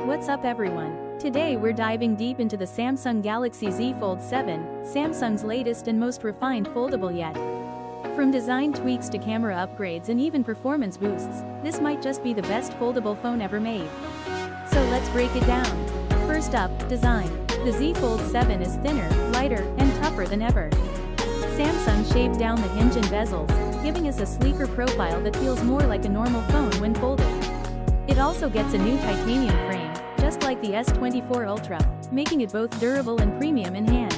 What's up everyone? Today we're diving deep into the Samsung Galaxy Z Fold 7, Samsung's latest and most refined foldable yet. From design tweaks to camera upgrades and even performance boosts, this might just be the best foldable phone ever made. So let's break it down. First up, design. The Z Fold 7 is thinner, lighter, and tougher than ever. Samsung shaved down the hinge and bezels, giving us a sleeker profile that feels more like a normal phone when folded. It also gets a new titanium frame, just like the S24 Ultra, making it both durable and premium in hand.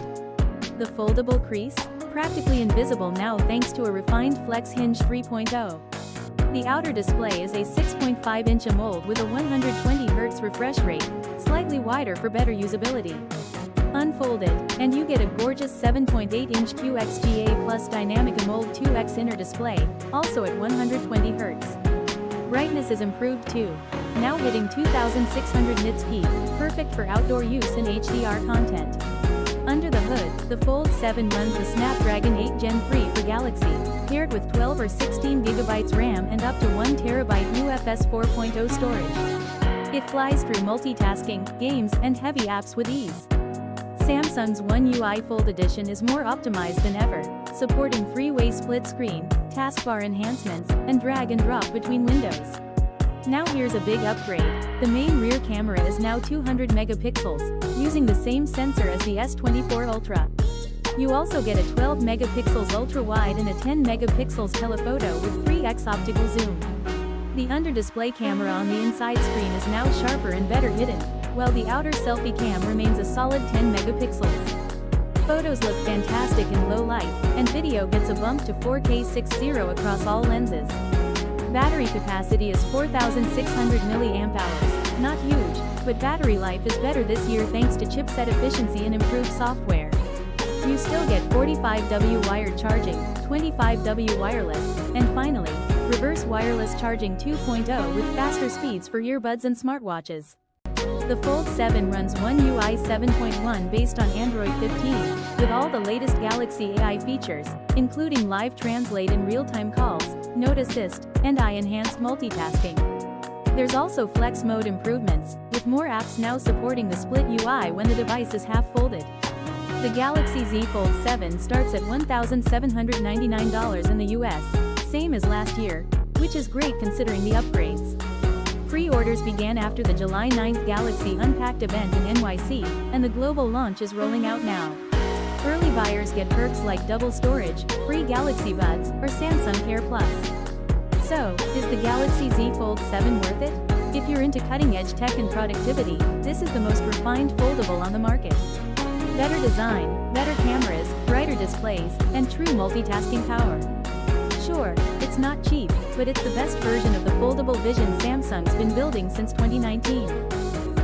The foldable crease? Practically invisible now thanks to a refined Flex Hinge 3.0. The outer display is a 6.5-inch AMOLED with a 120Hz refresh rate, slightly wider for better usability. Unfolded, and you get a gorgeous 7.8-inch QXGA Plus Dynamic AMOLED 2X inner display, also at 120Hz. Brightness is improved too, now hitting 2600 nits peak, perfect for outdoor use and HDR content. Under the hood, the Fold 7 runs the Snapdragon 8 Gen 3 for Galaxy, paired with 12 or 16 GB RAM and up to 1 TB UFS 4.0 storage. It flies through multitasking, games, and heavy apps with ease. Samsung's One UI Fold Edition is more optimized than ever, supporting three-way split screen, taskbar enhancements, and drag and drop between windows. Now here's a big upgrade. The main rear camera is now 200 megapixels, using the same sensor as the S24 Ultra. You also get a 12 megapixels ultra-wide and a 10 megapixels telephoto with 3x optical zoom. The under-display camera on the inside screen is now sharper and better hidden, while the outer selfie cam remains a solid 10 megapixels. Photos look fantastic in low light, and video gets a bump to 4K 60 across all lenses. Battery capacity is 4,600 mAh, not huge, but battery life is better this year thanks to chipset efficiency and improved software. You still get 45W wired charging, 25W wireless, and finally, reverse wireless charging 2.0 with faster speeds for earbuds and smartwatches. The Fold 7 runs One UI 7.1 based on Android 15, with all the latest Galaxy AI features, including live translate in real-time calls, Note Assist, and eye-enhanced multitasking. There's also Flex Mode improvements, with more apps now supporting the split UI when the device is half-folded. The Galaxy Z Fold 7 starts at $1,799 in the US, same as last year, which is great considering the upgrades. Pre-orders began after the July 9th Galaxy Unpacked event in NYC, and the global launch is rolling out now. Early buyers get perks like double storage, free Galaxy Buds, or Samsung Care Plus. So, is the Galaxy Z Fold 7 worth it? If you're into cutting-edge tech and productivity, this is the most refined foldable on the market. Better design, better cameras, brighter displays, and true multitasking power. Sure, it's not cheap, but it's the best version of the foldable vision Samsung's been building since 2019.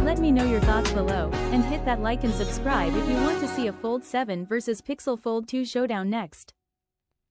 Let me know your thoughts below, and hit that like and subscribe if you want to see a Fold 7 versus Pixel Fold 2 showdown next.